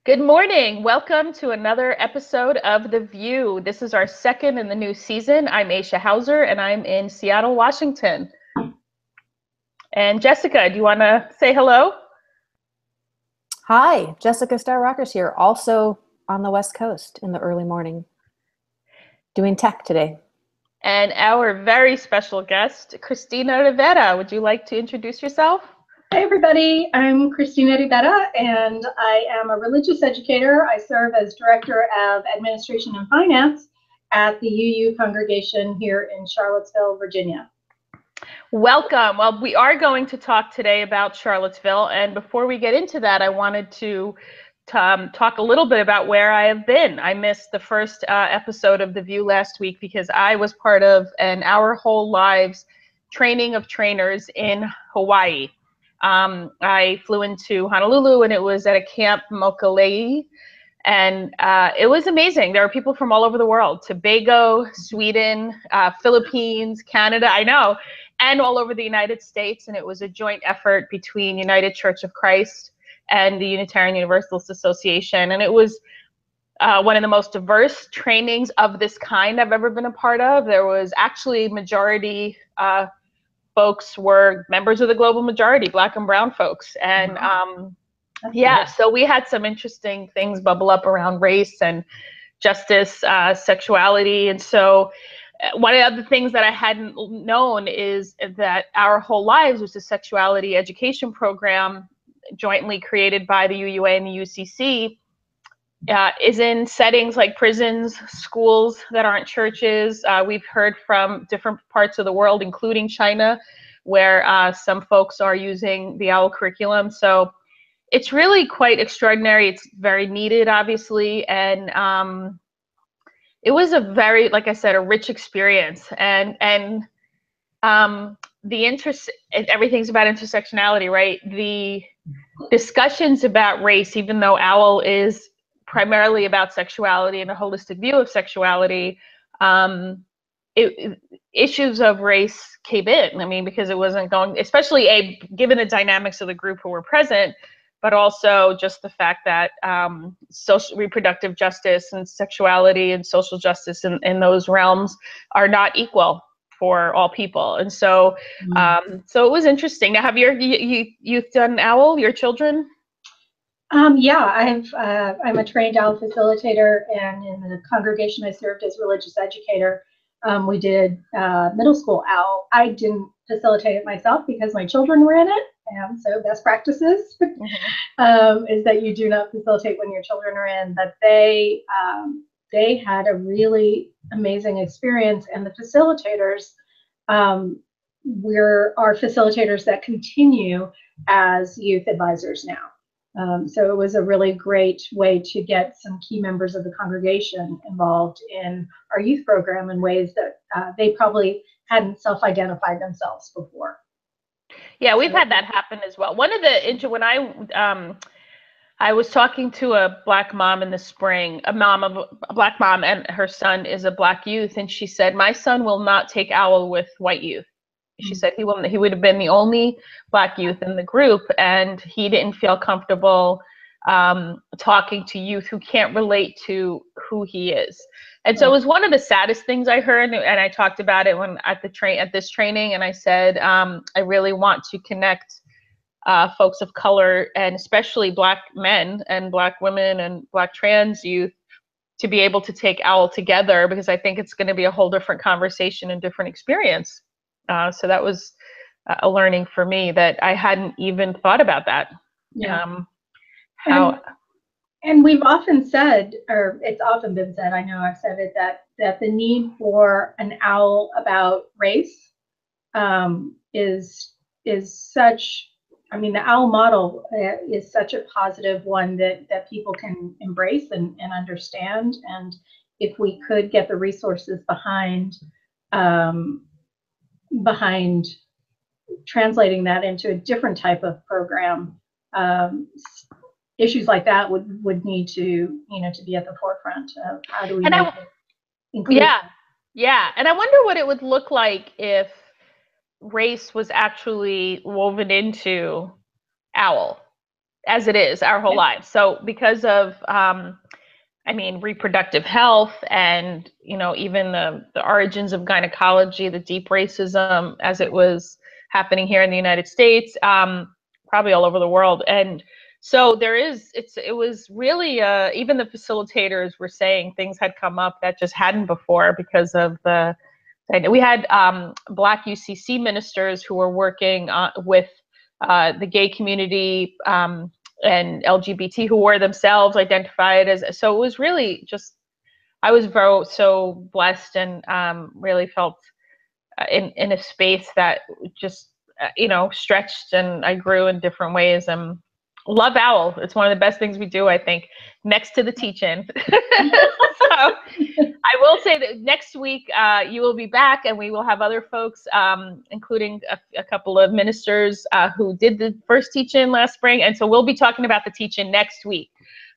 Good morning. Welcome to another episode of The VUU. This is our second in the new season. I'm Aisha Hauser and I'm in Seattle, Washington. And Jessica, do you want to say hello? Hi, Jessica Star-Rockers here, also on the West Coast in the early morning, doing tech today. And our very special guest, Christina Rivera. Would you like to introduce yourself? Hi everybody, I'm Christina Rivera and I am a religious educator. I serve as Director of Administration and Finance at the UU congregation here in Charlottesville, Virginia. Welcome. Well, we are going to talk today about Charlottesville, and before we get into that, I wanted to talk a little bit about where I have been. I missed the first episode of The VUU last week because I was part of an Our Whole Lives training of trainers in Hawaii. I flew into Honolulu and it was at a camp, Mokalei, and it was amazing. There were people from all over the world, Tobago, Sweden, Philippines, Canada, I know, and all over the United States. And it was a joint effort between United Church of Christ and the Unitarian Universalist Association. And it was one of the most diverse trainings of this kind I've ever been a part of. There was actually majority folks were members of the global majority, Black and brown folks. And yeah, so we had some interesting things bubble up around race and justice, sexuality. And so one of the things that I hadn't known is that Our Whole Lives was a sexuality education program jointly created by the UUA and the UCC, is in settings like prisons, schools that aren't churches. We've heard from different parts of the world, including China, where some folks are using the OWL curriculum. So it's really quite extraordinary. It's very needed, obviously. And it was a very, like I said, a rich experience. And everything's about intersectionality, right? The discussions about race, even though OWL is primarily about sexuality and a holistic view of sexuality, issues of race came in. I mean, because it wasn't going, especially given the dynamics of the group who were present, but also just the fact that social reproductive justice and sexuality and social justice in those realms are not equal for all people. And so, so it was interesting. Now, have you've done OWL, your children? Yeah, I'm a trained OWL facilitator, and in the congregation I served as religious educator. We did middle school OWL. I didn't facilitate it myself because my children were in it, and so best practices is that you do not facilitate when your children are in. But they had a really amazing experience, and the facilitators are facilitators that continue as youth advisors now. So it was a really great way to get some key members of the congregation involved in our youth program in ways that they probably hadn't self-identified themselves before. Yeah, we've had that happen as well. When I was talking to a Black mom in the spring, a Black mom, and her son is a Black youth, and she said, "My son will not take OWL with white youth." She said he would have been the only Black youth in the group, and he didn't feel comfortable talking to youth who can't relate to who he is. And so it was one of the saddest things I heard, and I talked about it at this training, and I said, I really want to connect folks of color, and especially Black men and Black women and Black trans youth, to be able to take OWL together, because I think it's going to be a whole different conversation and different experience. So that was a learning for me that I hadn't even thought about that. Yeah. And we've often said, or it's often been said, I know I've said it, that the need for an OWL about race is such, I mean, the OWL model is such a positive one that people can embrace and understand. And if we could get the resources behind translating that into a different type of program, issues like that would need to be at the forefront of how do we make it inclusive. Yeah. And I wonder what it would look like if race was actually woven into OWL. as it is our whole lives. So because of, I mean, reproductive health and, you know, even the origins of gynecology, the deep racism as it was happening here in the United States, probably all over the world. And so it was really, even the facilitators were saying things had come up that just hadn't before because of we had Black UCC ministers who were working with the gay community, and LGBT who were themselves identified as, so it was really just, I was so blessed and really felt in a space that just, you know, stretched, and I grew in different ways. And love OWL. It's one of the best things we do, I think, next to the teach-in. So I will say that next week you will be back, and we will have other folks, including a couple of ministers who did the first teach-in last spring. And so we'll be talking about the teach-in next week.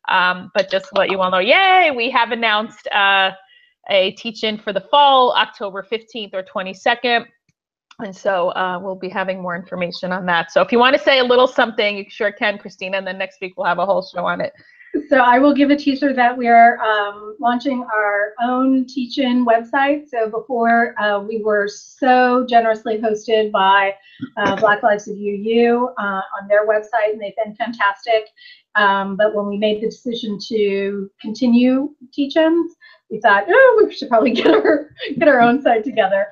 But just to let you all know, yay, we have announced a teach-in for the fall, October 15th or 22nd. And so we'll be having more information on that. So if you want to say a little something, you sure can, Christina, and then next week we'll have a whole show on it. So I will give a teaser that we are launching our own teach-in website. So before we were so generously hosted by Black Lives of VUU on their website, and they've been fantastic. But when we made the decision to continue teach-ins, we thought, oh, we should probably get our own site together.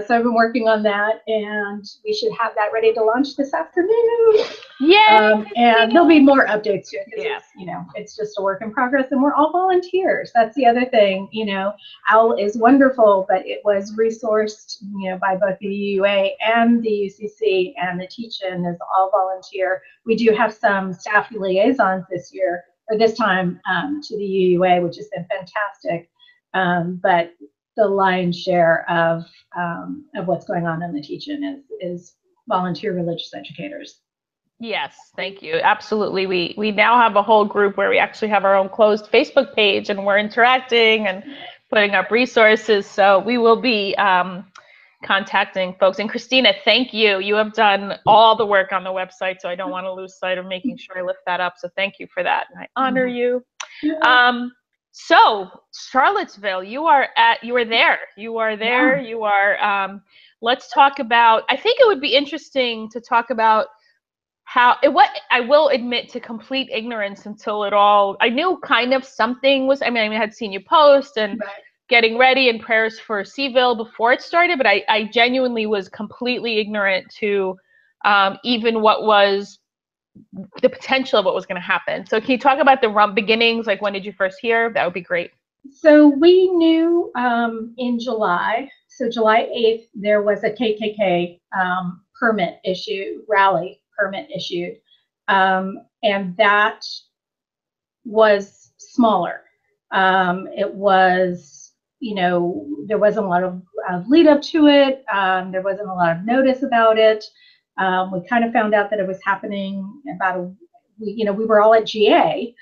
So I've been working on that, and we should have that ready to launch this afternoon. Yay! And there'll be more updates to it. Yeah. You know, it's just a work in progress, and we're all volunteers. That's the other thing. You know, OWL is wonderful, but it was resourced, you know, by both the UUA and the UCC, and the teach-in is all volunteer. We do have some staff liaisons this year, or this time, to the UUA, which has been fantastic. But the lion's share of what's going on in the teach-in is volunteer religious educators. Yes, thank you. Absolutely. We now have a whole group where we actually have our own closed Facebook page, and we're interacting and putting up resources. So we will be contacting folks. And Christina, thank you. You have done all the work on the website, so I don't want to lose sight of making sure I lift that up. So thank you for that. And I honor you. So Charlottesville, you are there. Yeah. Let's talk about, I think it would be interesting to talk about what I will admit to complete ignorance until it all, I knew kind of something was, I had seen you post and getting ready and prayers for Seville before it started, but I genuinely was completely ignorant to even what was the potential of what was going to happen. So can you talk about the beginnings? Like, when did you first hear? That would be great. So we knew in July, so July 8th, there was a KKK rally permit issued. And that was smaller. It was, you know, there wasn't a lot of lead up to it. There wasn't a lot of notice about it. We kind of found out that it was happening we were all at GA,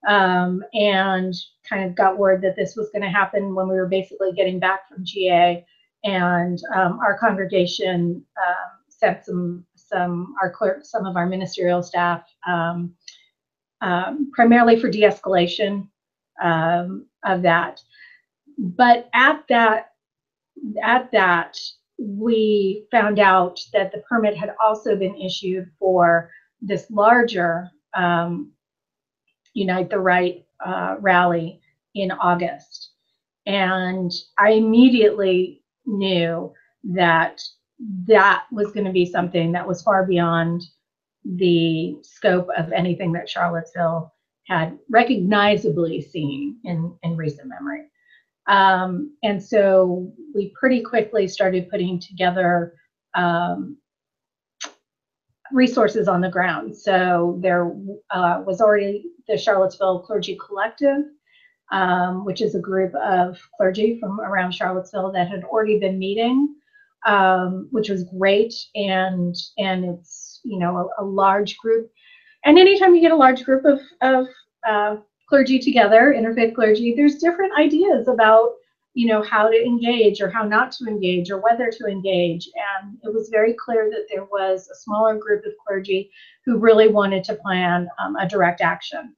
and kind of got word that this was going to happen when we were basically getting back from GA, and our congregation sent some of our ministerial staff, primarily for de-escalation of that. But at that, we found out that the permit had also been issued for this larger Unite the Right rally in August. And I immediately knew that was going to be something that was far beyond the scope of anything that Charlottesville had recognizably seen in recent memory. And so we pretty quickly started putting together resources on the ground. So there was already the Charlottesville Clergy Collective, which is a group of clergy from around Charlottesville that had already been meeting, which was great. And it's, you know, a large group. And anytime you get a large group of clergy together, interfaith clergy, there's different ideas about how to engage or how not to engage or whether to engage. And it was very clear that there was a smaller group of clergy who really wanted to plan a direct action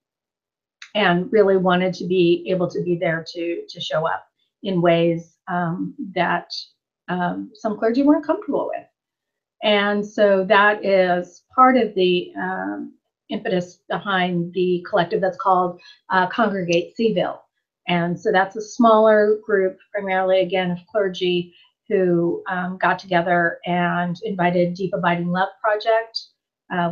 and really wanted to be able to be there to show up in ways that some clergy weren't comfortable with. And so that is part of the impetus behind the collective that's called Congregate Seville. And so that's a smaller group, primarily, again, of clergy who got together and invited Deep Abiding Love Project,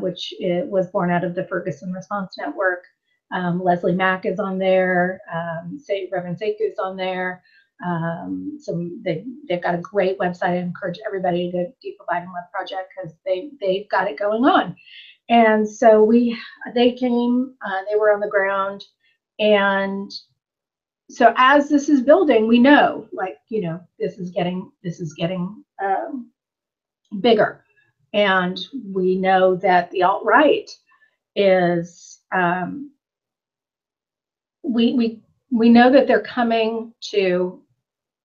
which was born out of the Ferguson Response Network. Leslie Mack is on there, Reverend Sekou is on there. They've got a great website. I encourage everybody to go to Deep Abiding Love Project because they've got it going on. And so they came, they were on the ground, and so as this is building, we know, this is getting bigger, and we know that the alt-right is we know that they're coming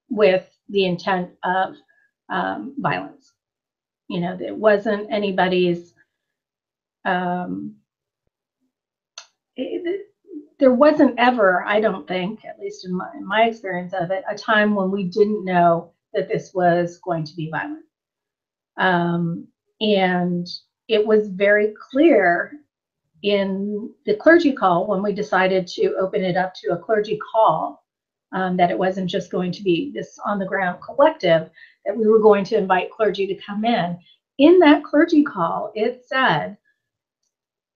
with the intent of violence. It wasn't anybody's. There wasn't ever, I don't think, at least in my experience of it, a time when we didn't know that this was going to be violent. And it was very clear in the clergy call when we decided to open it up to a clergy call, that it wasn't just going to be this on-the-ground collective, that we were going to invite clergy to come in. In that clergy call, it said,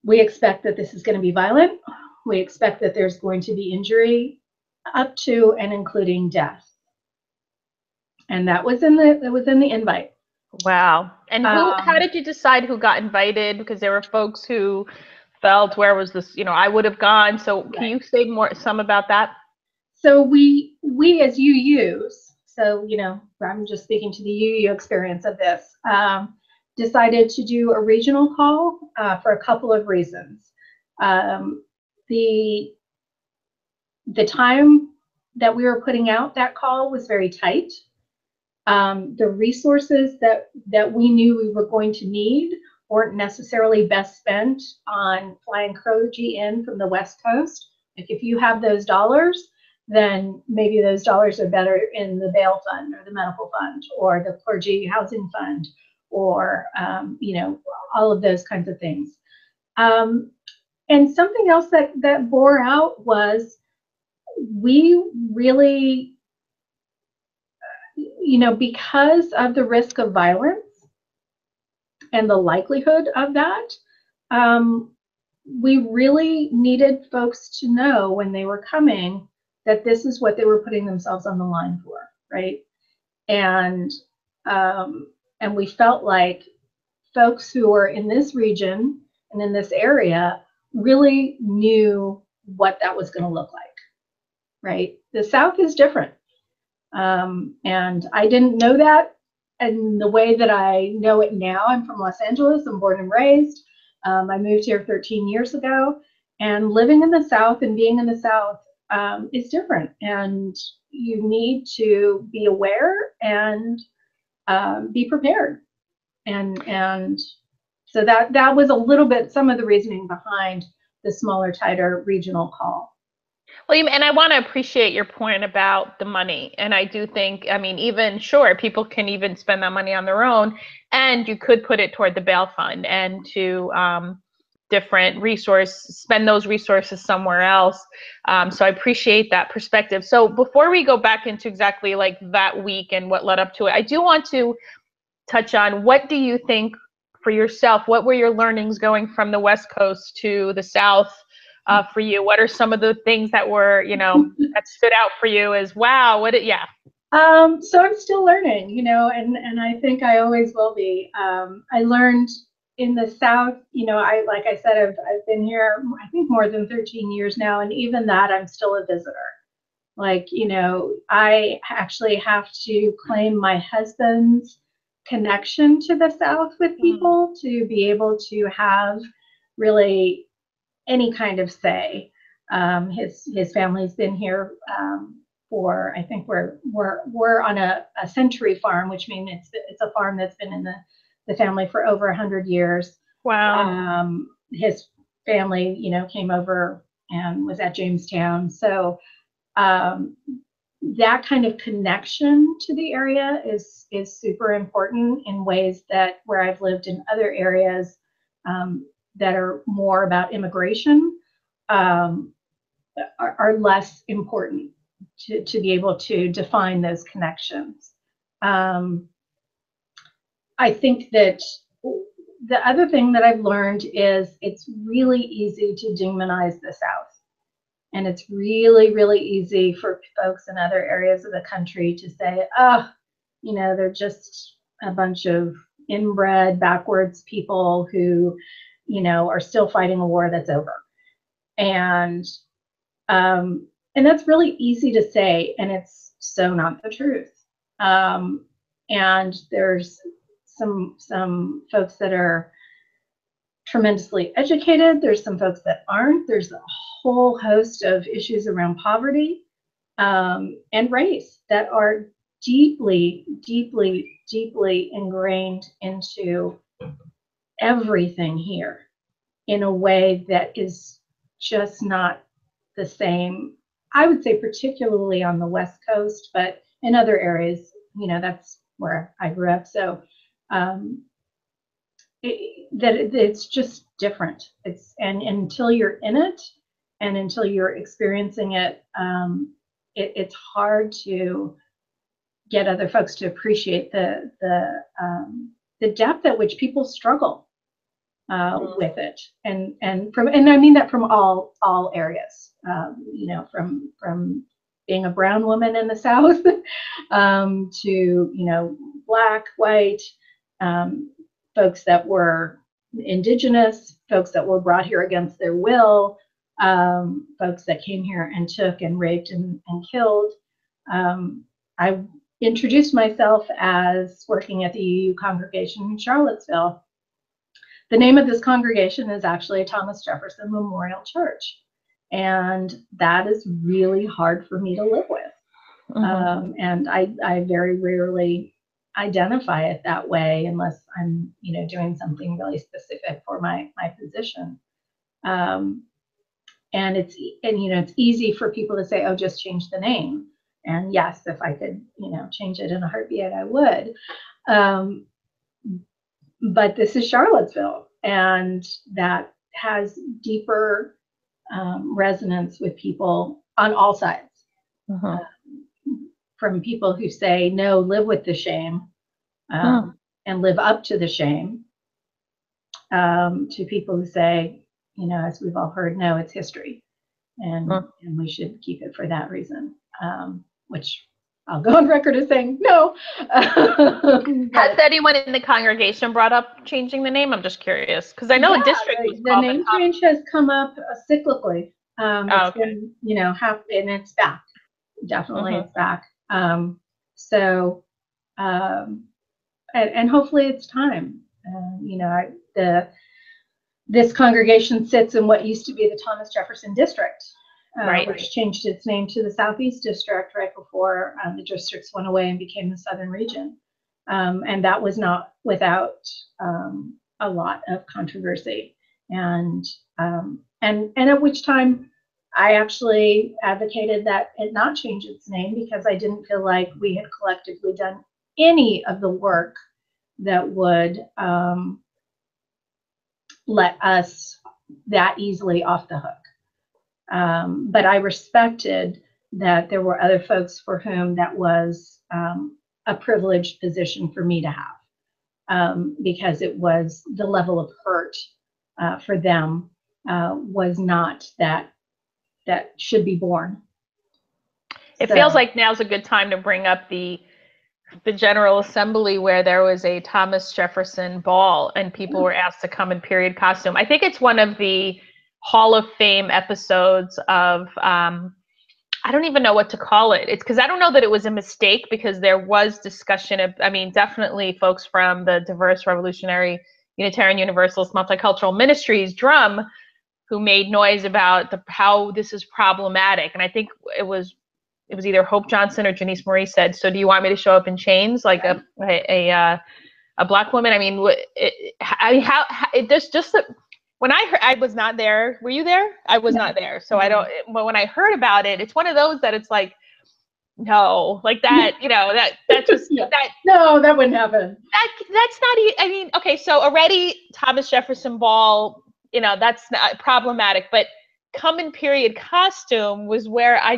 we expect that this is going to be violent. We expect that there's going to be injury up to and including death. And that was in the invite. Wow. And how did you decide who got invited? Because there were folks who felt, where was this, I would have gone. So can you say some about that? So we as UUs, so, I'm just speaking to the UU experience of this, decided to do a regional call for a couple of reasons. The time that we were putting out that call was very tight. The resources that we knew we were going to need weren't necessarily best spent on flying clergy in from the West Coast. If you have those dollars, then maybe those dollars are better in the bail fund or the medical fund or the clergy housing fund or, all of those kinds of things. And something else that bore out was we really, because of the risk of violence and the likelihood of that, we really needed folks to know when they were coming that this is what they were putting themselves on the line for, right? And we felt like folks who were in this region and in this area really knew what that was going to look like, right? The South is different. And I didn't know that in the way that I know it now. I'm from Los Angeles. I'm born and raised. I moved here 13 years ago, and living in the South and being in the South is different. And you need to be aware and be prepared. And so that was a little bit some of the reasoning behind the smaller, tighter regional call. Well, and I want to appreciate your point about the money. And I do think, even people can even spend that money on their own, and you could put it toward the bail fund and to different spend those resources somewhere else. So I appreciate that perspective. So before we go back into exactly like that week and what led up to it, I do want to touch on, what do you think for yourself? What were your learnings going from the West Coast to the South for you? What are some of the things that were, that stood out for you as, wow, So I'm still learning, and I think I always will be. I learned in the South, like I said, I've been here, I think more than 13 years now. And even that, I'm still a visitor. I actually have to claim my husband's connection to the South with people to be able to have really any kind of say. His family's been here for, I think we're on a century farm, which means it's a farm that's been in the family for over 100 years. Wow. His family, you know, came over and was at Jamestown. So that kind of connection to the area is super important in ways that where I've lived in other areas that are more about immigration are less important to be able to define those connections. I think that the other thing that I've learned is it's really easy to demonize the South. And it's really, really easy for folks in other areas of the country to say, oh, you know, they're just a bunch of inbred, backwards people who, you know, are still fighting a war that's over. And that's really easy to say, and it's so not the truth. And there's some folks that are tremendously educated. There's some folks that aren't. There's a whole host of issues around poverty and race that are deeply, deeply, deeply ingrained into everything here in a way that is just not the same. I would say particularly on the West Coast, but in other areas, you know, that's where I grew up. So it's just different. And until you're in it and until you're experiencing it, it's hard to get other folks to appreciate the depth at which people struggle with it, and I mean that from all areas, you know, from being a brown woman in the South to, you know, Black, white, folks that were indigenous, folks that were brought here against their will, folks that came here and took and raped and killed. I introduced myself as working at the UU congregation in Charlottesville. The name of this congregation is actually Thomas Jefferson Memorial Church. And that is really hard for me to live with. Mm-hmm. And I very rarely identify it that way unless I'm, you know, doing something really specific for my position. And it's easy for people to say, oh, just change the name. And yes, if I could, you know, change it in a heartbeat, I would. But this is Charlottesville, and that has deeper resonance with people on all sides. Uh-huh. From people who say, no, live with the shame and live up to the shame, to people who say, you know, as we've all heard, no, it's history, and we should keep it for that reason, which I'll go on record as saying no. Has anyone in the congregation brought up changing the name? I'm just curious, because I know a district was the name change has come up cyclically. It's been, you know, and it's back. Definitely, it's back. So, and hopefully it's time. You know, this congregation sits in what used to be the Thomas Jefferson District. Which changed its name to the Southeast District right before the districts went away and became the Southern Region. And that was not without a lot of controversy. And at which time I actually advocated that it not change its name, because I didn't feel like we had collectively done any of the work that would let us that easily off the hook. But I respected that there were other folks for whom that was a privileged position for me to have, because it was the level of hurt for them was not that should be borne. It feels like now's a good time to bring up the General Assembly, where there was a Thomas Jefferson ball and people were asked to come in period costume. I think it's one of the Hall of Fame episodes of, I don't even know what to call it. It's because I don't know that it was a mistake, because there was discussion of, I mean, definitely folks from the diverse revolutionary Unitarian Universalist multicultural ministries drum who made noise about how this is problematic. And I think it was it was either Hope Johnson or Janice Marie said, "So do you want me to show up in chains like a black woman?" I mean, how it just when I heard, I was not there. Were you there? I was not there, so I don't. But when I heard about it, it's one of those that it's like, no, like that, that just that. No, that wouldn't happen. That's not. I mean, okay, so already Thomas Jefferson Ball, that's not problematic, but come in period costume was where I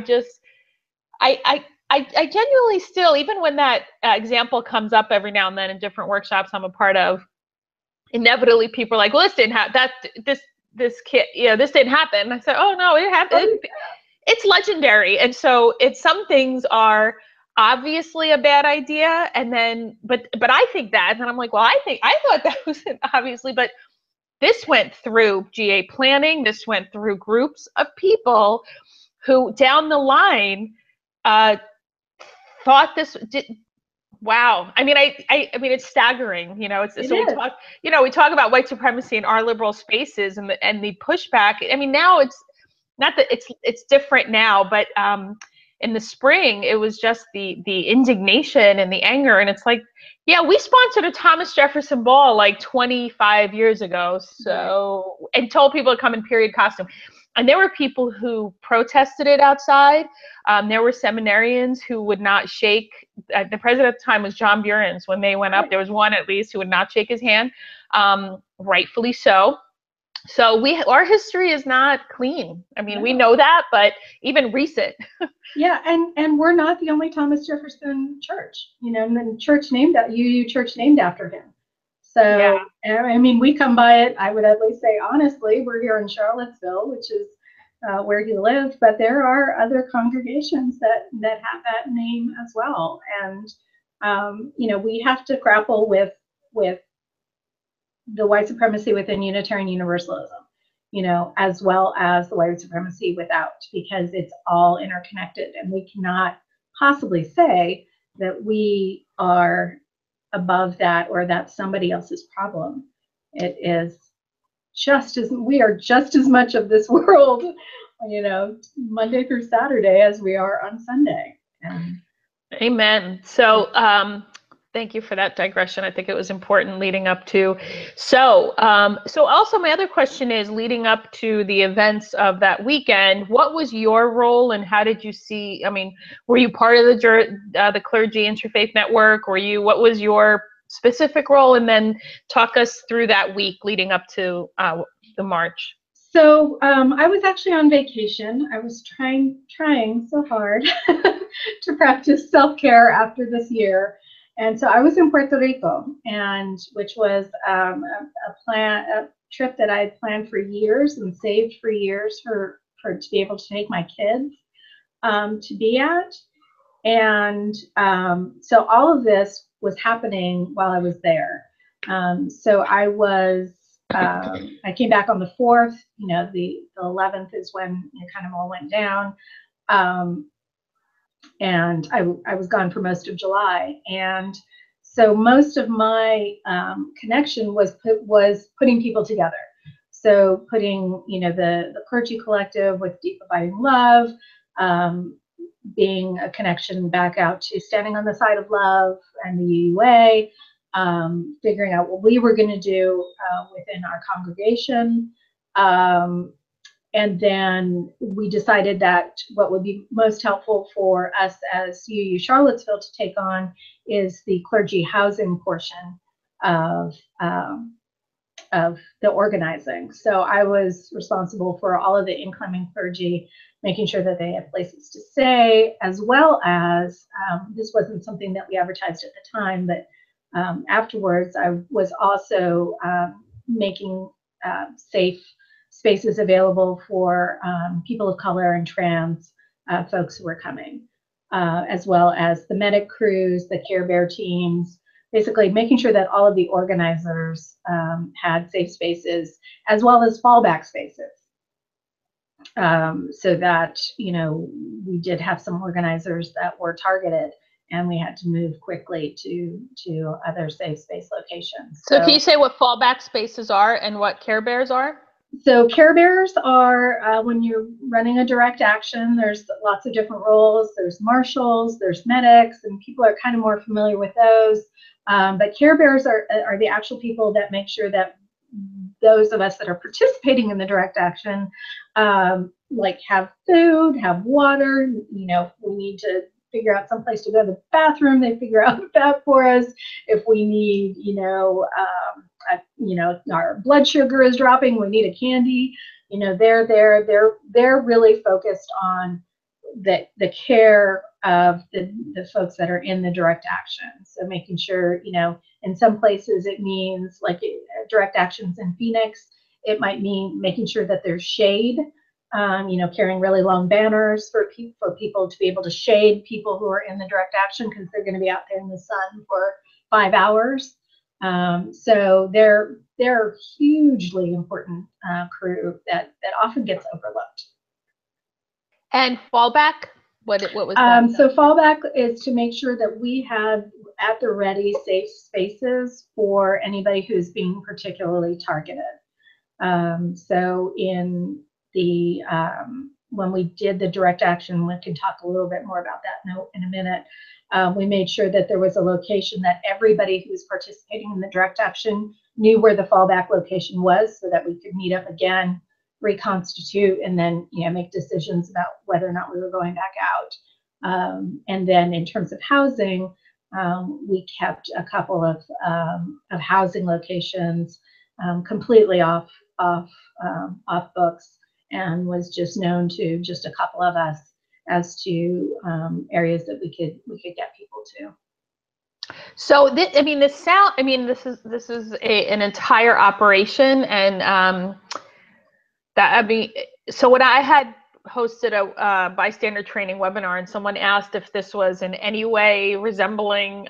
genuinely still, even when that example comes up every now and then in different workshops I'm a part of, inevitably people are like, well, this didn't happen. This kid, this didn't happen. I said, oh no, it happened. It's legendary. And so some things are obviously a bad idea. And then, but I think that, and I'm like, well, I thought that was obviously, but this went through GA planning. This went through groups of people who down the line thought this did. Wow. I mean, I mean, it's staggering, we talk about white supremacy in our liberal spaces and the pushback. I mean, now it's not that it's different now, but in the spring, it was just the indignation and the anger. And it's like, yeah, we sponsored a Thomas Jefferson Ball like 25 years ago. So, and told people to come in period costume. And there were people who protested it outside. There were seminarians who would not shake. The president at the time was John Burns. When they went up, there was one at least who would not shake his hand, rightfully so. So our history is not clean. I mean, we know that, but even recent. Yeah, and we're not the only Thomas Jefferson church, and then UU church named after him. So, I mean, we come by it, I would at least say, honestly, we're here in Charlottesville, which is where he lived, but there are other congregations that have that name as well. And, we have to grapple with the white supremacy within Unitarian Universalism, as well as the white supremacy without, because it's all interconnected. And we cannot possibly say that we are above that or that's somebody else's problem. It is we are just as much of this world, Monday through Saturday as we are on Sunday. Amen. So thank you for that digression. I think it was important leading up to. So also my other question is, leading up to the events of that weekend, what was your role and how did you see? I mean, were you part of the clergy interfaith network? What was your specific role? And then talk us through that week leading up to the march. So I was actually on vacation. I was trying so hard to practice self-care after this year. And so I was in Puerto Rico, which was a trip that I had planned for years and saved for years for to be able to take my kids to be at. And so all of this was happening while I was there. So I came back on the 4th. The 11th is when it kind of all went down. And I was gone for most of July. And so most of my connection was putting people together. So putting, the clergy collective with Deep Abiding Love, being a connection back out to Standing on the Side of Love and the UUA, figuring out what we were going to do within our congregation. And then we decided that what would be most helpful for us as UU Charlottesville to take on is the clergy housing portion of the organizing. So I was responsible for all of the incoming clergy, making sure that they had places to stay, as well as, this wasn't something that we advertised at the time, but afterwards I was also making safe spaces available for people of color and trans folks who were coming, as well as the medic crews, the Care Bear teams, basically making sure that all of the organizers had safe spaces, as well as fallback spaces. So that, we did have some organizers that were targeted and we had to move quickly to other safe space locations. So can you say what fallback spaces are and what Care Bears are? So care bearers are, when you're running a direct action, there's lots of different roles. There's marshals, there's medics, and people are kind of more familiar with those. But care bearers are the actual people that make sure that those of us that are participating in the direct action, like have food, have water, you know, we need to figure out some place to go to the bathroom, they figure out that for us. If we need, you know, our blood sugar is dropping, we need a candy, you know, they're really focused on the care of the folks that are in the direct action. So making sure, you know, in some places it means like direct actions in Phoenix, it might mean making sure that there's shade, you know, carrying really long banners for people to be able to shade people who are in the direct action because they're going to be out there in the sun for 5 hours. So they're a hugely important crew that often gets overlooked. And fallback, what was that? So fallback is to make sure that we have at the ready safe spaces for anybody who's being particularly targeted. So in the when we did the direct action, we can talk a little bit more about that in a minute. We made sure that there was a location that everybody who's participating in the direct action knew where the fallback location was, so that we could meet up again, reconstitute, and then, you know, make decisions about whether or not we were going back out. And then in terms of housing, we kept a couple of housing locations completely off books, and was just known to just a couple of us as to areas that we could get people to. So I mean, this is an entire operation, and so when I had hosted a bystander training webinar, and someone asked if this was in any way resembling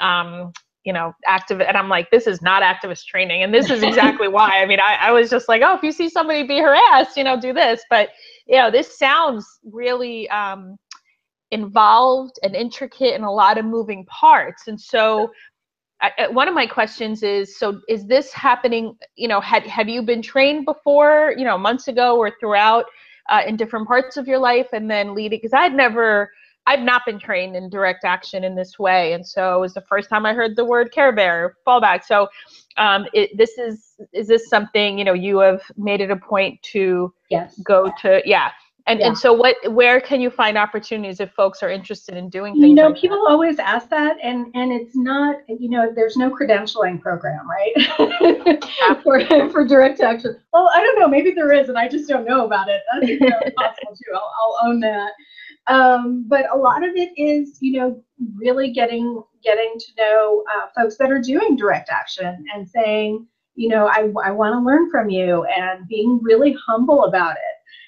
you know, active, and I'm like, this is not activist training, and this is exactly why. I mean, I was just like, oh, if you see somebody be harassed, you know, do this. But you know, this sounds really involved and intricate and a lot of moving parts. And so one of my questions is, so is this happening, you know, have you been trained before, you know, months ago or throughout in different parts of your life, and then leading? Because I've not been trained in direct action in this way. And so it was the first time I heard the word care bear, fallback. So is this something, you know, you have made it a point to go to? Yeah. And so where can you find opportunities if folks are interested in doing things? You know, like people always ask that, and it's not, you know, there's no credentialing program, right? for direct action. Well, I don't know, maybe there is, and I just don't know about it. That's, you know, possible too. I'll own that. But a lot of it is, you know, really getting to know folks that are doing direct action and saying, you know, I want to learn from you, and being really humble about it.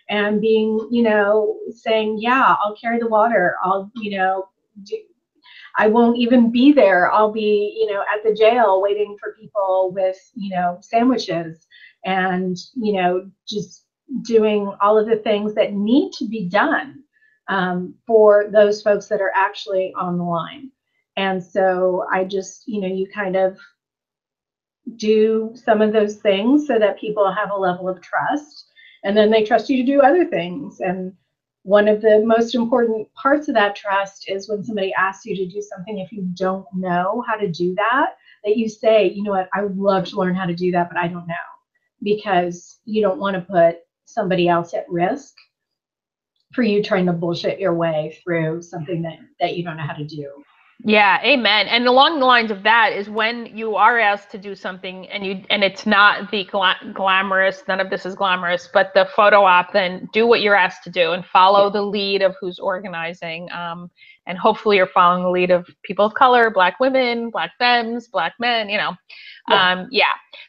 And being, you know, saying, yeah, I'll carry the water. I'll, you know, I won't even be there. I'll be, you know, at the jail waiting for people with, you know, sandwiches, and, you know, just doing all of the things that need to be done for those folks that are actually on the line. And so I just, you know, you kind of do some of those things so that people have a level of trust. And then they trust you to do other things. And one of the most important parts of that trust is when somebody asks you to do something, if you don't know how to do that, that you say, you know what, I would love to learn how to do that, but I don't know. Because you don't want to put somebody else at risk for you trying to bullshit your way through something that you don't know how to do. Yeah, amen. And along the lines of that is when you are asked to do something and it's not the glamorous, none of this is glamorous, but the photo op, then do what you're asked to do and follow the lead of who's organizing. And hopefully you're following the lead of people of color, Black women, Black femmes, Black men, you know.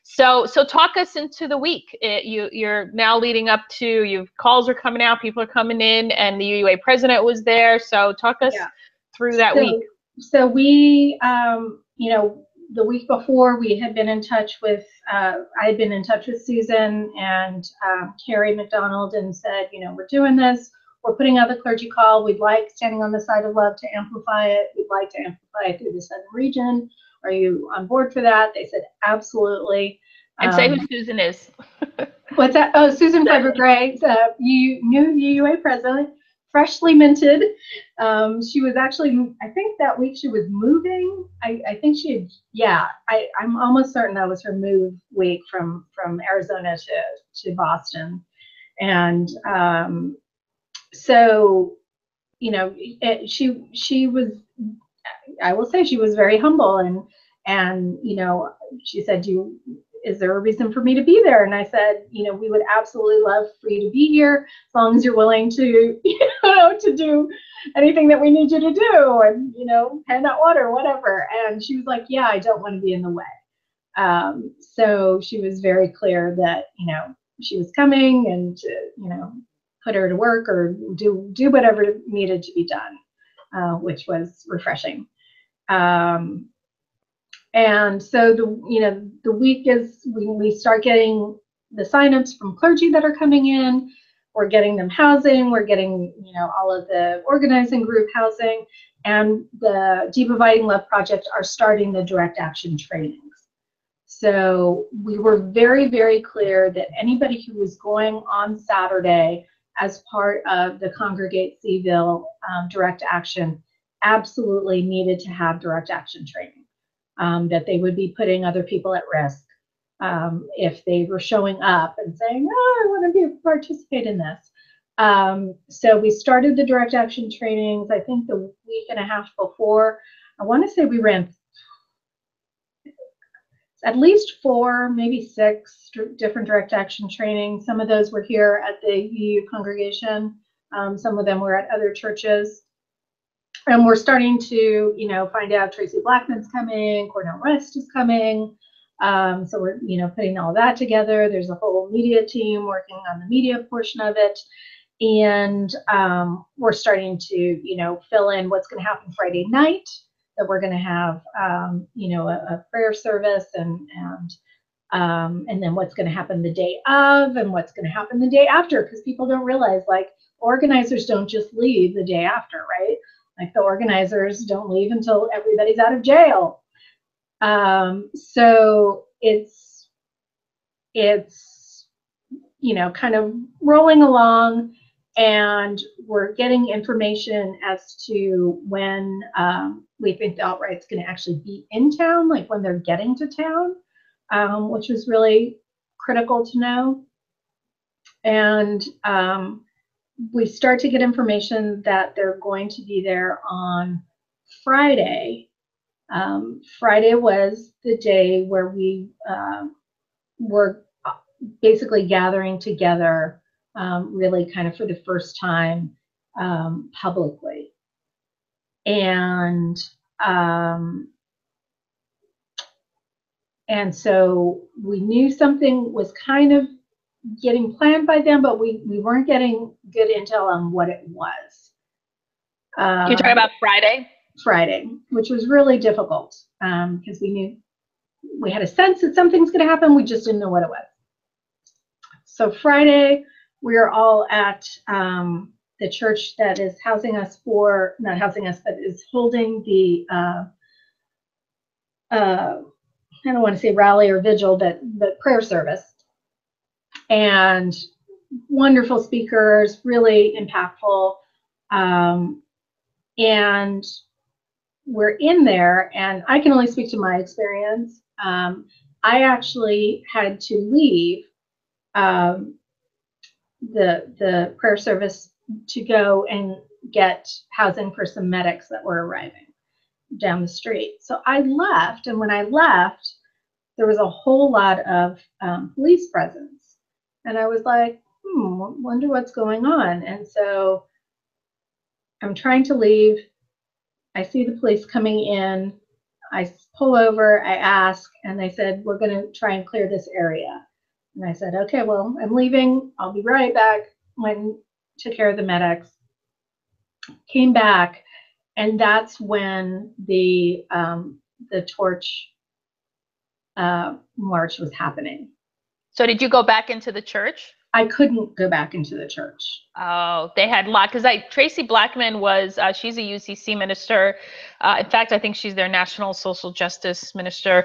So talk us into the week. You're now leading up to, calls are coming out, people are coming in, and the UUA president was there. So talk us through that week. So we, you know, the week before we had been in touch with, I had been in touch with Susan and Carrie McDonald and said, you know, we're doing this. We're putting out the clergy call. We'd like Standing on the Side of Love to amplify it. We'd like to amplify it through the Southern region. Are you on board for that? They said, absolutely. And say who Susan is. What's that? Oh, Susan Fiber Gray, new UUA president, freshly minted. She was actually, I think that week she was moving. I think she had, yeah, I'm almost certain that was her move week from Arizona to Boston. And so, you know, she was, I will say she was very humble, and you know, she said, is there a reason for me to be there? And I said, you know, we would absolutely love for you to be here as long as you're willing to, you know, to do anything that we need you to do, and, you know, hand out water, whatever. And she was like, yeah, I don't want to be in the way. So she was very clear that, you know, she was coming, and to, you know, put her to work or do whatever needed to be done, which was refreshing. And so the week is we start getting the signups from clergy that are coming in. We're getting them housing. We're getting, you know, all of the organizing group housing, and the Deep Abiding Love Project are starting the direct action trainings. So we were very, very clear that anybody who was going on Saturday as part of the Congregate Seville direct action absolutely needed to have direct action training. That they would be putting other people at risk if they were showing up and saying, oh, I want to participate in this. So we started the direct action trainings, I think the week and a half before. I want to say we ran at least 4, maybe 6 different direct action trainings. Some of those were here at the VUU congregation. Some of them were at other churches. And we're starting to, you know, find out Traci Blackmon's coming, Cornell West is coming. So we're, you know, putting all that together. There's a whole media team working on the media portion of it. And we're starting to, you know, fill in what's going to happen Friday night, that we're going to have, you know, a prayer service, and then what's going to happen the day of, and what's going to happen the day after, because people don't realize, like, organizers don't just leave the day after, right? Like, the organizers don't leave until everybody's out of jail. So it's, you know, kind of rolling along, and we're getting information as to when we think the alt-right's going to actually be in town, like when they're getting to town, which was really critical to know. And we start to get information that they're going to be there on Friday. Friday was the day where we were basically gathering together, really kind of for the first time publicly. And so we knew something was kind of getting planned by them, but we weren't getting good intel on what it was. You're talking about Friday? Friday, which was really difficult because we had a sense that something's going to happen. We just didn't know what it was. So Friday, we are all at the church that is housing us for, not housing us, but is holding the, I don't want to say rally or vigil, but prayer service. And wonderful speakers, really impactful. And we're in there, and I can only speak to my experience. I actually had to leave the prayer service to go and get housing for some medics that were arriving down the street. So I left, and when I left, there was a whole lot of police presence. And I was like, wonder what's going on. And so I'm trying to leave. I see the police coming in. I pull over, I ask, and they said, we're going to try and clear this area. And I said, okay, well, I'm leaving. I'll be right back. Went, took care of the medics, came back, and that's when the torch march was happening. So did you go back into the church? I couldn't go back into the church. Oh, they had locked, because Traci Blackmon was, she's a UCC minister. In fact, I think she's their national social justice minister,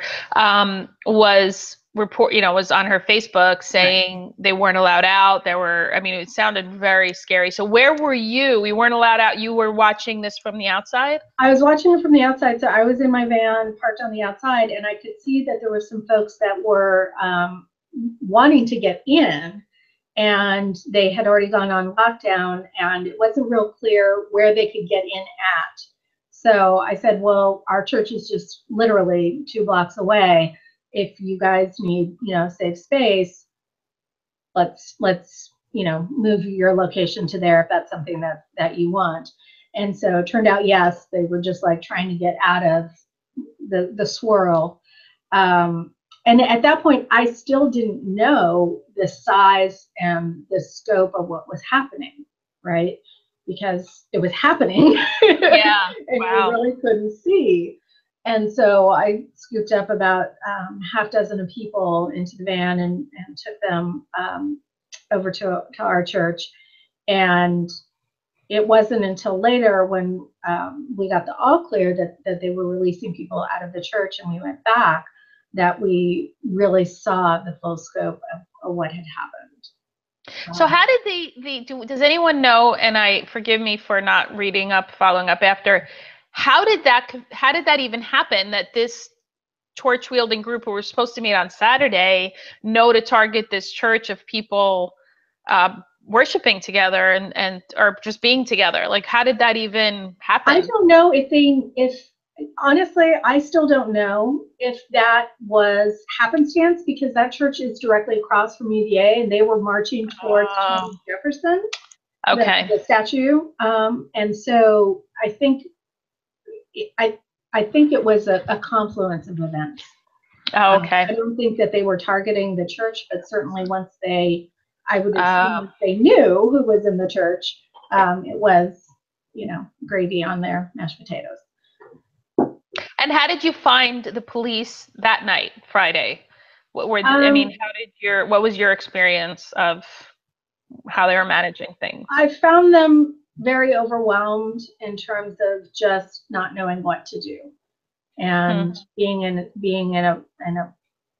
was report, was on her Facebook saying they weren't allowed out. It sounded very scary. So where were you? We weren't allowed out. You were watching this from the outside? I was watching it from the outside. So I was in my van parked on the outside, and I could see that there were some folks that were wanting to get in, and they had already gone on lockdown, and it wasn't real clear where they could get in at. So I said, well, our church is just literally 2 blocks away. If you guys need, safe space, let's move your location to there if that's something that you want. And so it turned out, yes, they were just like trying to get out of the swirl. And at that point, I still didn't know the size and the scope of what was happening, right? Because it was happening. Yeah. And Wow. you really couldn't see. And so I scooped up about half dozen of people into the van and took them over to our church. And it wasn't until later when we got the all clear that they were releasing people out of the church and we went back that we really saw the full scope of what had happened. So how did does anyone know, and forgive me for not following up after, how did that even happen, that this torch wielding group who were supposed to meet on Saturday know to target this church of people worshiping together and or just being together? Like, how did that even happen? I don't know honestly, I still don't know if that was happenstance, because that church is directly across from UVA and they were marching towards Jefferson, the statue. And so I think it was a confluence of events. Oh, okay. I don't think that they were targeting the church, but certainly once I would assume once they knew who was in the church, it was, gravy on their mashed potatoes. And how did you find the police that night, Friday? What was your experience of how they were managing things? I found them very overwhelmed in terms of just not knowing what to do, and being in a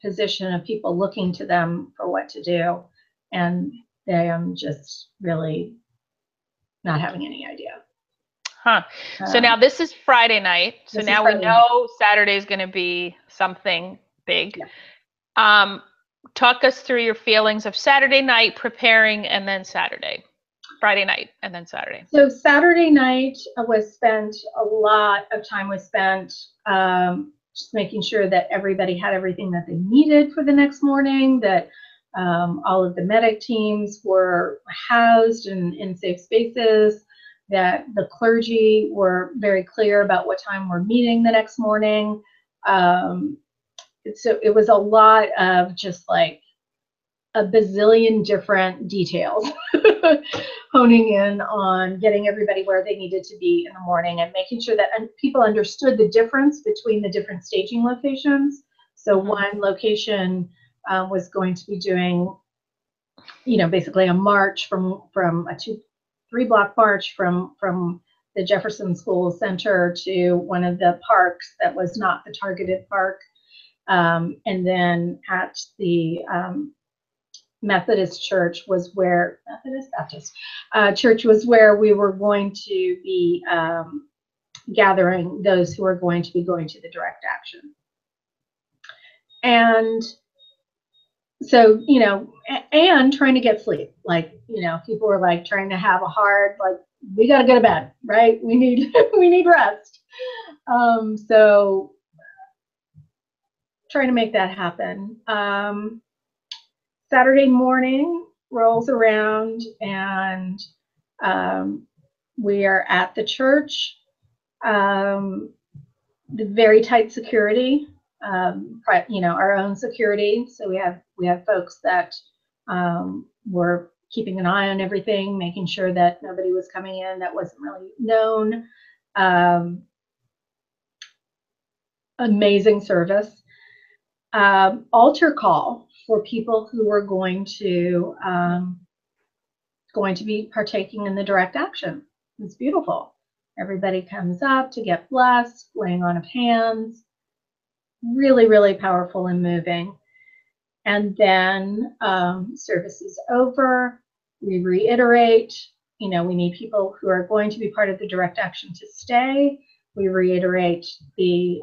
position of people looking to them for what to do, and them just really not having any idea. So now this is Friday night. So now we know Saturday is going to be something big. Yeah. Talk us through your feelings of Saturday night preparing, and then Friday night, and then Saturday. So Saturday night a lot of time was spent just making sure that everybody had everything that they needed for the next morning, that all of the medic teams were housed in safe spaces, that the clergy were very clear about what time we're meeting the next morning. So it was a lot of just like a bazillion different details, honing in on getting everybody where they needed to be in the morning and making sure that people understood the difference between the different staging locations. So one location was going to be doing, basically a march from a 3 block march from the Jefferson School Center to one of the parks that was not the targeted park. And then at the Methodist Church was where, Baptist Church was where we were going to be gathering those who are going to be going to the direct action. And so, and trying to get sleep. Like, people were like trying to have a hard, like, we got to go to bed, right? We need rest. So trying to make that happen. Saturday morning rolls around and we are at the church. The very tight security. Our own security. So we have folks that were keeping an eye on everything, making sure that nobody was coming in that wasn't really known. Amazing service. Altar call for people who were going to be partaking in the direct action. It's beautiful. Everybody comes up to get blessed, laying on of hands. Really, really powerful and moving. And then service is over. We reiterate, we need people who are going to be part of the direct action to stay. We reiterate the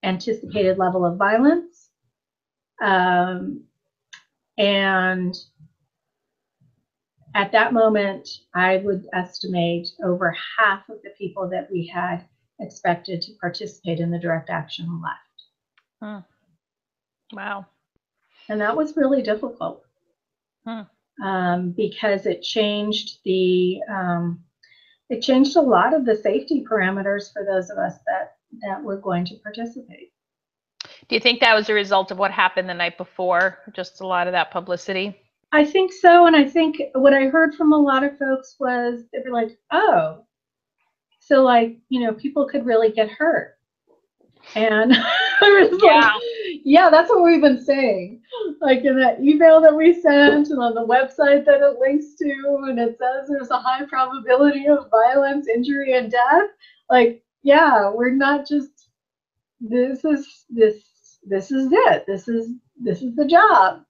anticipated level of violence. And at that moment, I would estimate over half of the people that we had expected to participate in the direct action left. Wow. And that was really difficult because it changed it changed a lot of the safety parameters for those of us that were going to participate. Do you think that was a result of what happened the night before? Just a lot of that publicity? I think so. And I think what I heard from a lot of folks was they were like, oh, so like, people could really get hurt. And I was like, yeah, that's what we've been saying. Like in that email that we sent and on the website that it links to, and it says there's a high probability of violence, injury, and death. Like, yeah, we're not just, this is it. This is the job.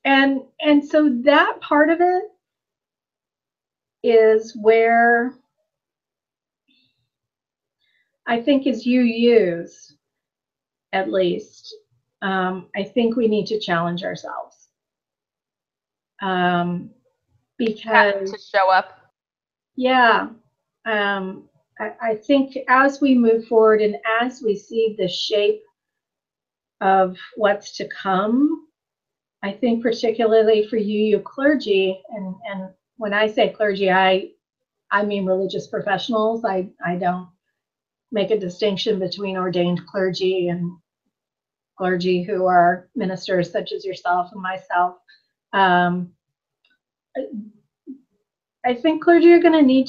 And so that part of it is where I think as UUs, at least, I think we need to challenge ourselves. Because to show up. Yeah. I think as we move forward and as we see the shape of what's to come, I think particularly for UU clergy, and when I say clergy, I mean religious professionals. I don't make a distinction between ordained clergy and clergy who are ministers such as yourself and myself. I think clergy are going to need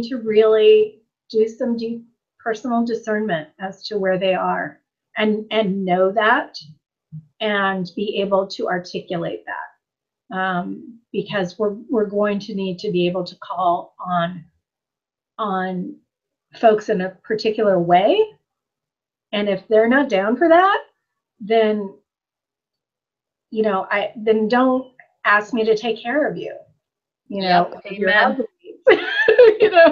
to really do some deep personal discernment as to where they are and know that and be able to articulate that, because we're going to need to be able to call on folks in a particular way, and if they're not down for that, then then don't ask me to take care of you. Your housing needs,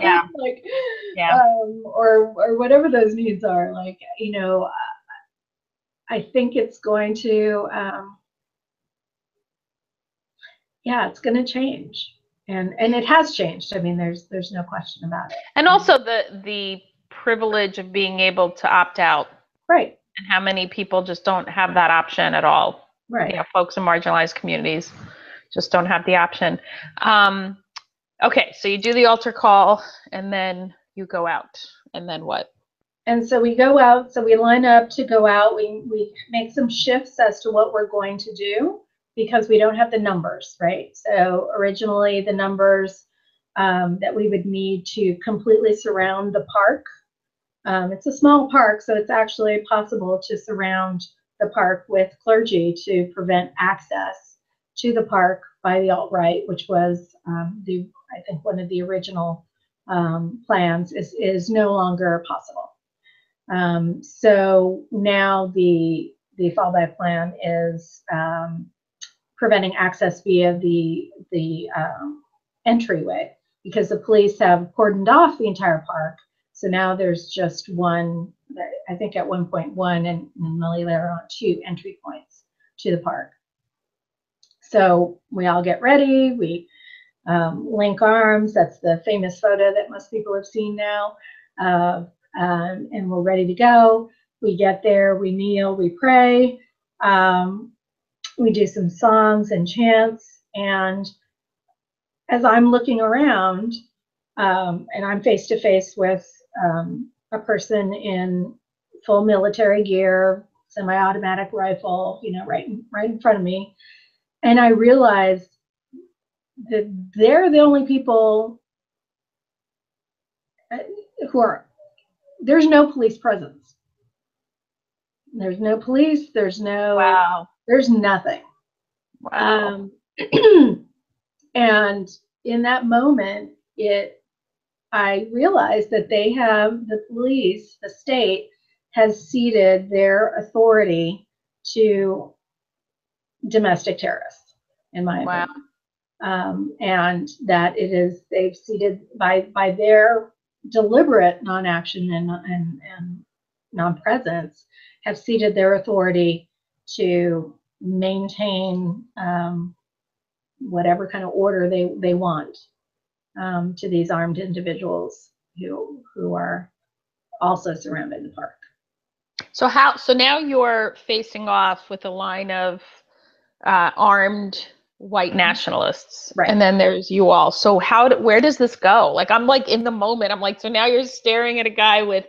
Yeah. like, Yeah. or whatever those needs are. Like, I think it's going to, it's going to change, and it has changed. I mean, there's no question about it. And also the privilege of being able to opt out, right? And how many people just don't have that option at all, right? Folks in marginalized communities just don't have the option. Okay, so you do the altar call, and then you go out, and then what? And so we go out, so we line up to go out. We make some shifts as to what we're going to do because we don't have the numbers, right? So originally the numbers that we would need to completely surround the park. It's a small park, so it's actually possible to surround the park with clergy to prevent access to the park by the alt-right, which was I think one of the original plans is no longer possible. So now the fallback plan is preventing access via the entryway, because the police have cordoned off the entire park. So now there's just one, I think at one point one, and later on 2 entry points to the park. So we all get ready, we link arms. That's the famous photo that most people have seen now. And we're ready to go. We get there, we kneel, we pray, we do some songs and chants. And as I'm looking around, and I'm face to face with a person in full military gear, semi-automatic rifle, right in front of me, and I realize that they're the only people who are. There's no police presence. There's no police. There's no. Wow. There's nothing. Wow. And in that moment, I realized that the police, the state, has ceded their authority to domestic terrorists, in my Wow. opinion. And that they've ceded by their deliberate non-action and non-presence, have ceded their authority to maintain whatever kind of order they want to these armed individuals who are also surrounding the park. So now you're facing off with a line of armed white nationalists, Right. and then there's you all. So where does this go? Like, I'm like in the moment. I'm like, so now you're staring at a guy with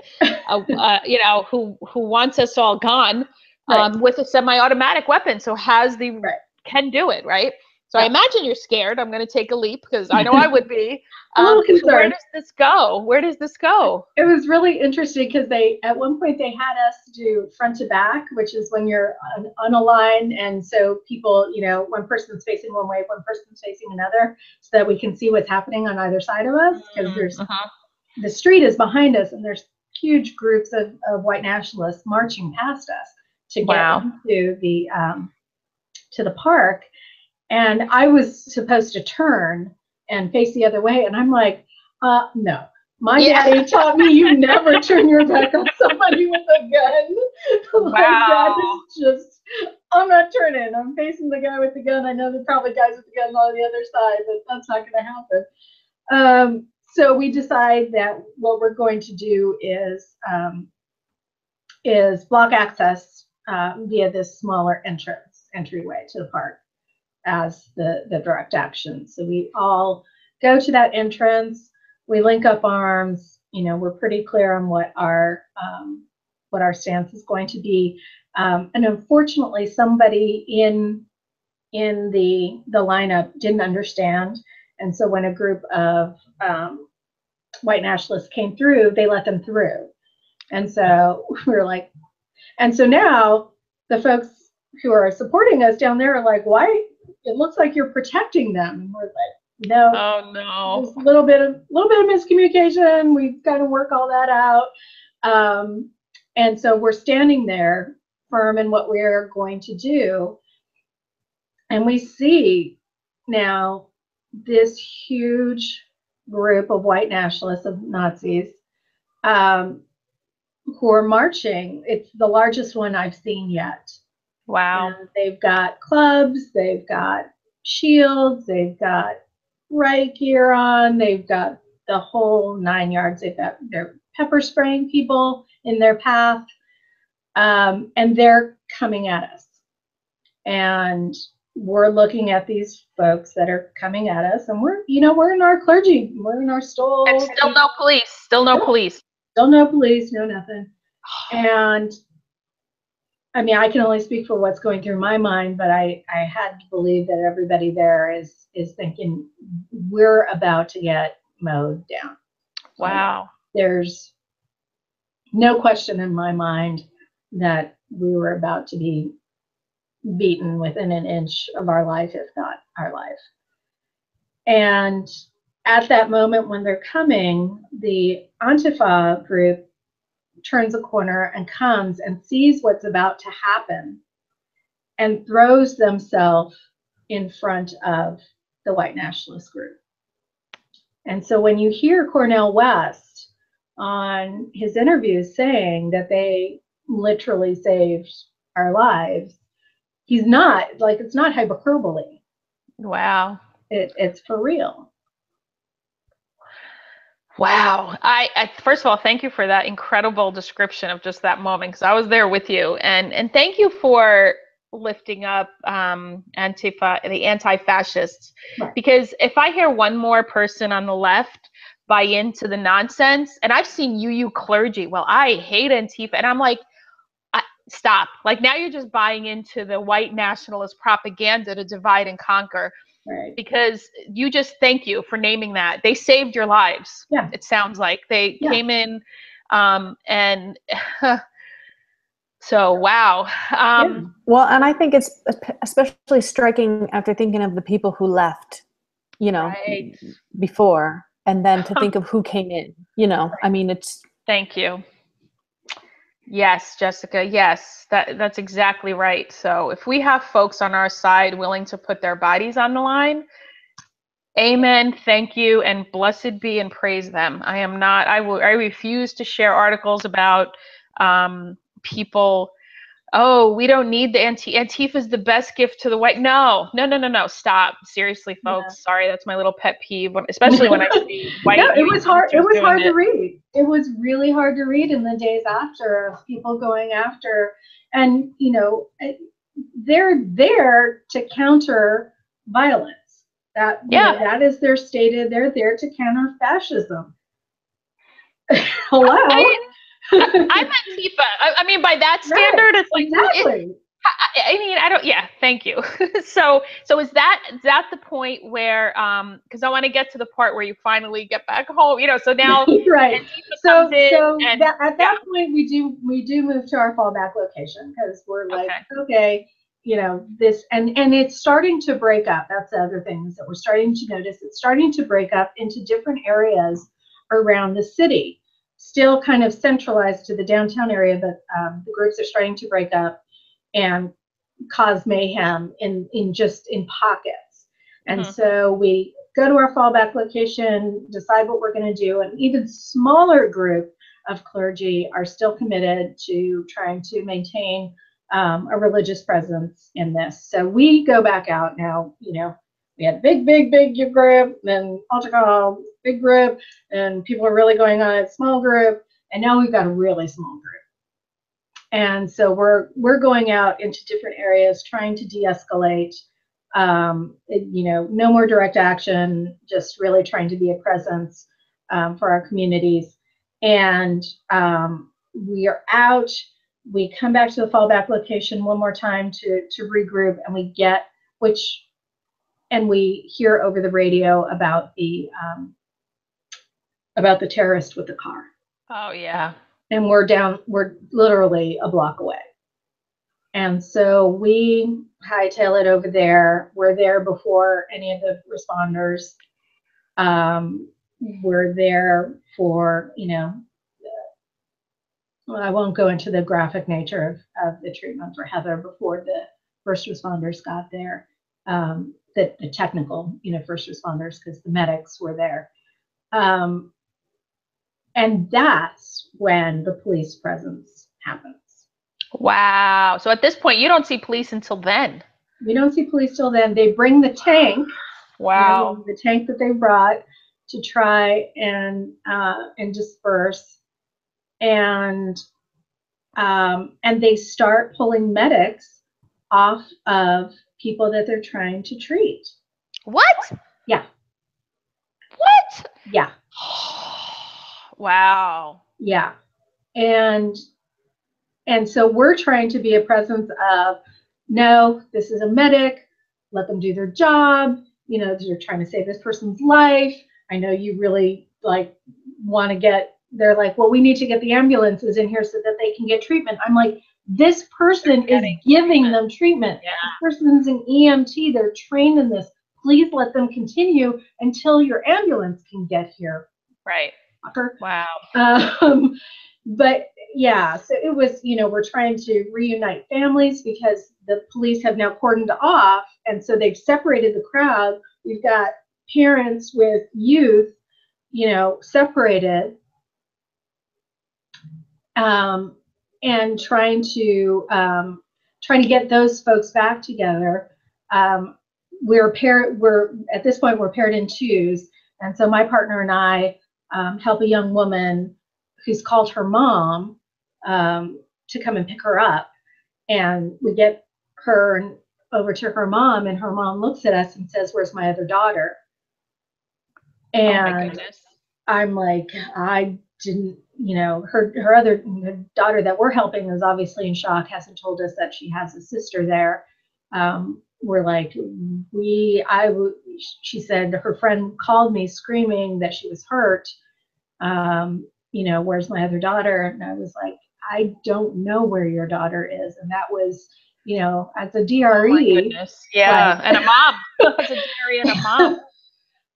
who wants us all gone, Right. with a semi-automatic weapon. So can do it, right? So I imagine you're scared. I'm going to take a leap because I know I would be. A little concerned. So where does this go? Where does this go? It was really interesting because at one point they had us do front to back, which is when you're unaligned, and so people, one person's facing one way, one person's facing another, so that we can see what's happening on either side of us, because the street is behind us, and there's huge groups of white nationalists marching past us to get into the park. And I was supposed to turn and face the other way. And I'm like, no. My daddy taught me you never turn your back on somebody with a gun. That is just, I'm not turning. I'm facing the guy with the gun. I know there's probably guys with the gun on the other side, but that's not going to happen. So we decide that what we're going to do is block access via this smaller entryway to the park as the direct action. So we all go to that entrance, we link up arms, we're pretty clear on what our stance is going to be. And unfortunately, somebody in the lineup didn't understand. And so when a group of white nationalists came through, they let them through. And so we were like, and so now the folks who are supporting us down there are like, why? It looks like you're protecting them. And we're like, no. Oh no. There's a little bit of miscommunication. We've got to work all that out. And so we're standing there firm in what we're going to do. And we see now this huge group of white nationalists, of Nazis, who are marching. It's the largest one I've seen yet. Wow. And they've got clubs, they've got shields, they've got riot gear on, they've got the whole 9 yards. They're pepper spraying people in their path, and they're coming at us. And we're looking at these folks that are coming at us, and we're in our clergy, we're in our stole. And still no police, still no police. Still no police, no nothing. And I mean, I can only speak for what's going through my mind, but I had to believe that everybody there is thinking we're about to get mowed down. Wow. There's no question in my mind that we were about to be beaten within an inch of our life, if not our life. And at that moment when they're coming, the Antifa group turns a corner and comes and sees what's about to happen and throws themselves in front of the white nationalist group. And so when you hear Cornel West on his interviews saying that they literally saved our lives, he's not, like, it's not hyperbole. Wow. It's for real. Wow. I first of all, thank you for that incredible description of just that moment, because I was there with you. And thank you for lifting up Antifa, the anti-fascists. Right. Because if I hear one more person on the left buy into the nonsense, and I've seen UU clergy, well, I hate Antifa, and I'm like, stop. Like, now you're just buying into the white nationalist propaganda to divide and conquer. Right. Because thank you for naming that. They saved your lives. Yeah. It sounds like they came in, and so, wow. Well, and I think it's especially striking after thinking of the people who left, right. before, and then to think of who came in, I mean, it's. Thank you. Yes, Jessica. Yes, that's exactly right. So if we have folks on our side willing to put their bodies on the line, amen, thank you, and blessed be and praise them. I am not, I refuse to share articles about people, oh, we don't need the Antifa is the best gift to the white. No, no, no, no, no. Stop. Seriously, folks. Sorry, that's my little pet peeve, especially when I see white. No, it was hard. It was hard to it. read. It was really hard to read in the days after, of people going after, and you know, they're there to counter violence. That, you know, that is their stated. They're there to counter fascism. Hello. I'm Antifa. I mean, by that standard, it's like, exactly. I mean, I don't. Yeah, thank you. So is that the point where, because I want to get to the part where you finally get back home, you know? So now, right. Antifa comes in, and at that point, we do move to our fallback location, because we're like, okay, you know, this, and it's starting to break up. That's the other thing, is that we're starting to notice it's starting to break up into different areas around the city. Still kind of centralized to the downtown area, but the groups are starting to break up and cause mayhem in pockets. And so we go to our fallback location, decide what we're going to do. An even smaller group of clergy are still committed to trying to maintain a religious presence in this. So we go back out now. You know, we had big group, then altar call, big group, and people are really going on a small group, and now we've got a really small group. And so we're going out into different areas, trying to de-escalate. You know, no more direct action, just really trying to be a presence for our communities. And we are out. We come back to the fallback location one more time to regroup, and we hear over the radio about the terrorist with the car. Oh yeah. And we're literally a block away. And so we hightail it over there. We're there before any of the responders. We're there for, you know, I won't go into the graphic nature of the treatment for Heather before the first responders got there. The technical, you know, first responders, because the medics were there. And that's when the police presence happens. Wow. So at this point, you don't see police until then. We don't see police till then. They bring the tank. Wow. You know, the tank that they brought to try and disperse. And they start pulling medics off of people that they're trying to treat. What? Yeah. What? Yeah. Wow. Yeah. And so we're trying to be a presence of, no, this is a medic, let them do their job. You know, you're trying to save this person's life. I know you really want to get, they're like, well, we need to get the ambulances in here so that they can get treatment. I'm like, this person is giving them treatment. Yeah. This person's an EMT. They're trained in this. Please let them continue until your ambulance can get here. Right. Wow. But yeah, so it was, you know, we're trying to reunite families because the police have now cordoned off, and so they've separated the crowd. We've got parents with youth, you know, separated, and trying to get those folks back together. We're at this point we're paired in twos, and so my partner and I help a young woman who's called her mom to come and pick her up, and we get her over to her mom, and her mom looks at us and says, "Where's my other daughter?" And oh my goodness. I'm like, I didn't, you know, her other daughter that we're helping is obviously in shock, hasn't told us that she has a sister there. We're like, she said her friend called me screaming that she was hurt. You know, where's my other daughter? And I was like, I don't know where your daughter is. And that was, you know, as a DRE. Oh my goodness. Yeah, and a mom. As a DRE and a mom.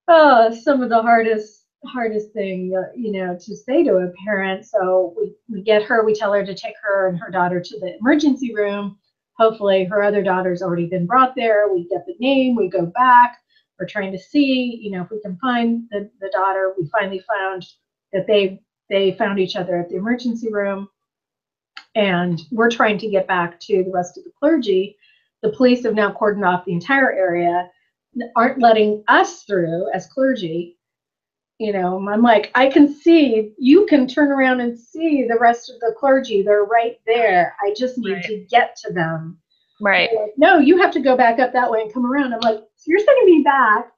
Oh, some of the hardest hardest thing, to say to a parent. So we get her, we tell her to take her and her daughter to the emergency room. Hopefully her other daughter's already been brought there. We get the name, we go back. We're trying to see, if we can find the daughter. We finally found that they found each other at the emergency room. And we're trying to get back to the rest of the clergy. The police have now cordoned off the entire area, aren't letting us through as clergy. I'm like, I can see, you can turn around and see the rest of the clergy. They're right there. I just need to get to them. Right. Like, no, you have to go back up that way and come around. I'm like, so you're sending me back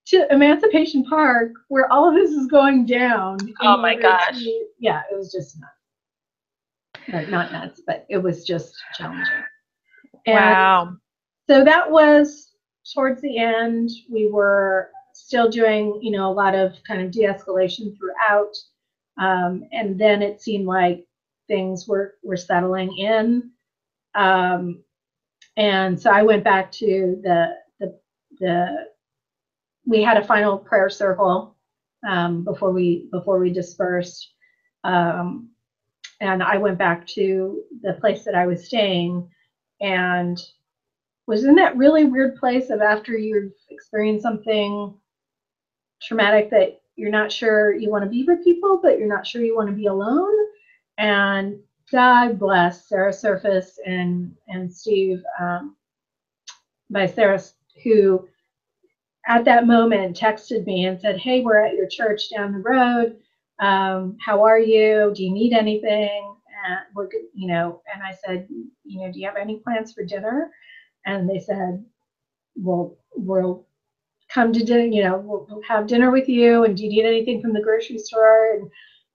to Emancipation Park where all of this is going down. Oh my gosh. Yeah, it was just nuts. Not nuts, but it was just challenging. And wow. So that was towards the end. We were still doing, a lot of kind of de-escalation throughout. And then it seemed like things were settling in. And so I went back to we had a final prayer circle before we dispersed. And I went back to the place that I was staying and was in that really weird place of after you've experienced something traumatic that you're not sure you want to be with people, but you're not sure you want to be alone. And God bless Sarah Surface and Steve by Sarah, who at that moment texted me and said, hey, we're at your church down the road. How are you? Do you need anything? And we're good, and I said, do you have any plans for dinner? And they said, well, we'll come to dinner, we'll have dinner with you. And do you need anything from the grocery store? And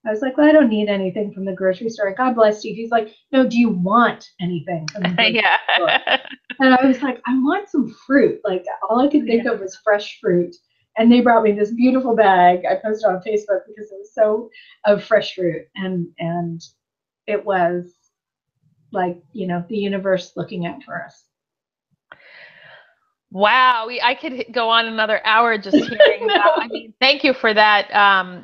I was like, well, I don't need anything from the grocery store. God bless you. He's like, no, do you want anything from the grocery store? And I was like, I want some fruit. Like all I could think of was fresh fruit. And they brought me this beautiful bag. I posted on Facebook because it was so of fresh fruit. And it was like, the universe looking out for us. Wow, I could go on another hour just hearing that. I mean, thank you for that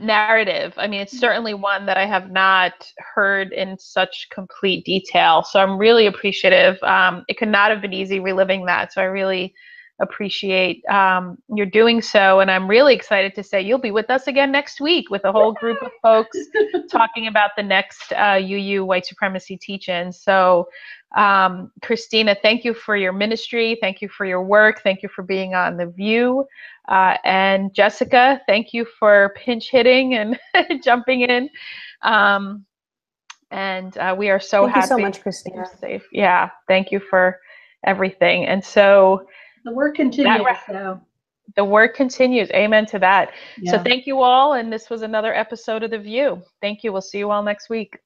narrative. I mean, it's certainly one that I have not heard in such complete detail. So I'm really appreciative. It could not have been easy reliving that. So I really appreciate your doing so. And I'm really excited to say you'll be with us again next week with a whole group of folks talking about the next UU white supremacy teach-in. So Christina, thank you for your ministry. Thank you for your work. Thank you for being on The VUU. And Jessica, thank you for pinch hitting and jumping in. And we are so happy. Thank you so much, Christina. Safe. Yeah, thank you for everything. And so the work continues. The work continues. Amen to that. Yeah. So thank you all. And this was another episode of The VUU. Thank you. We'll see you all next week.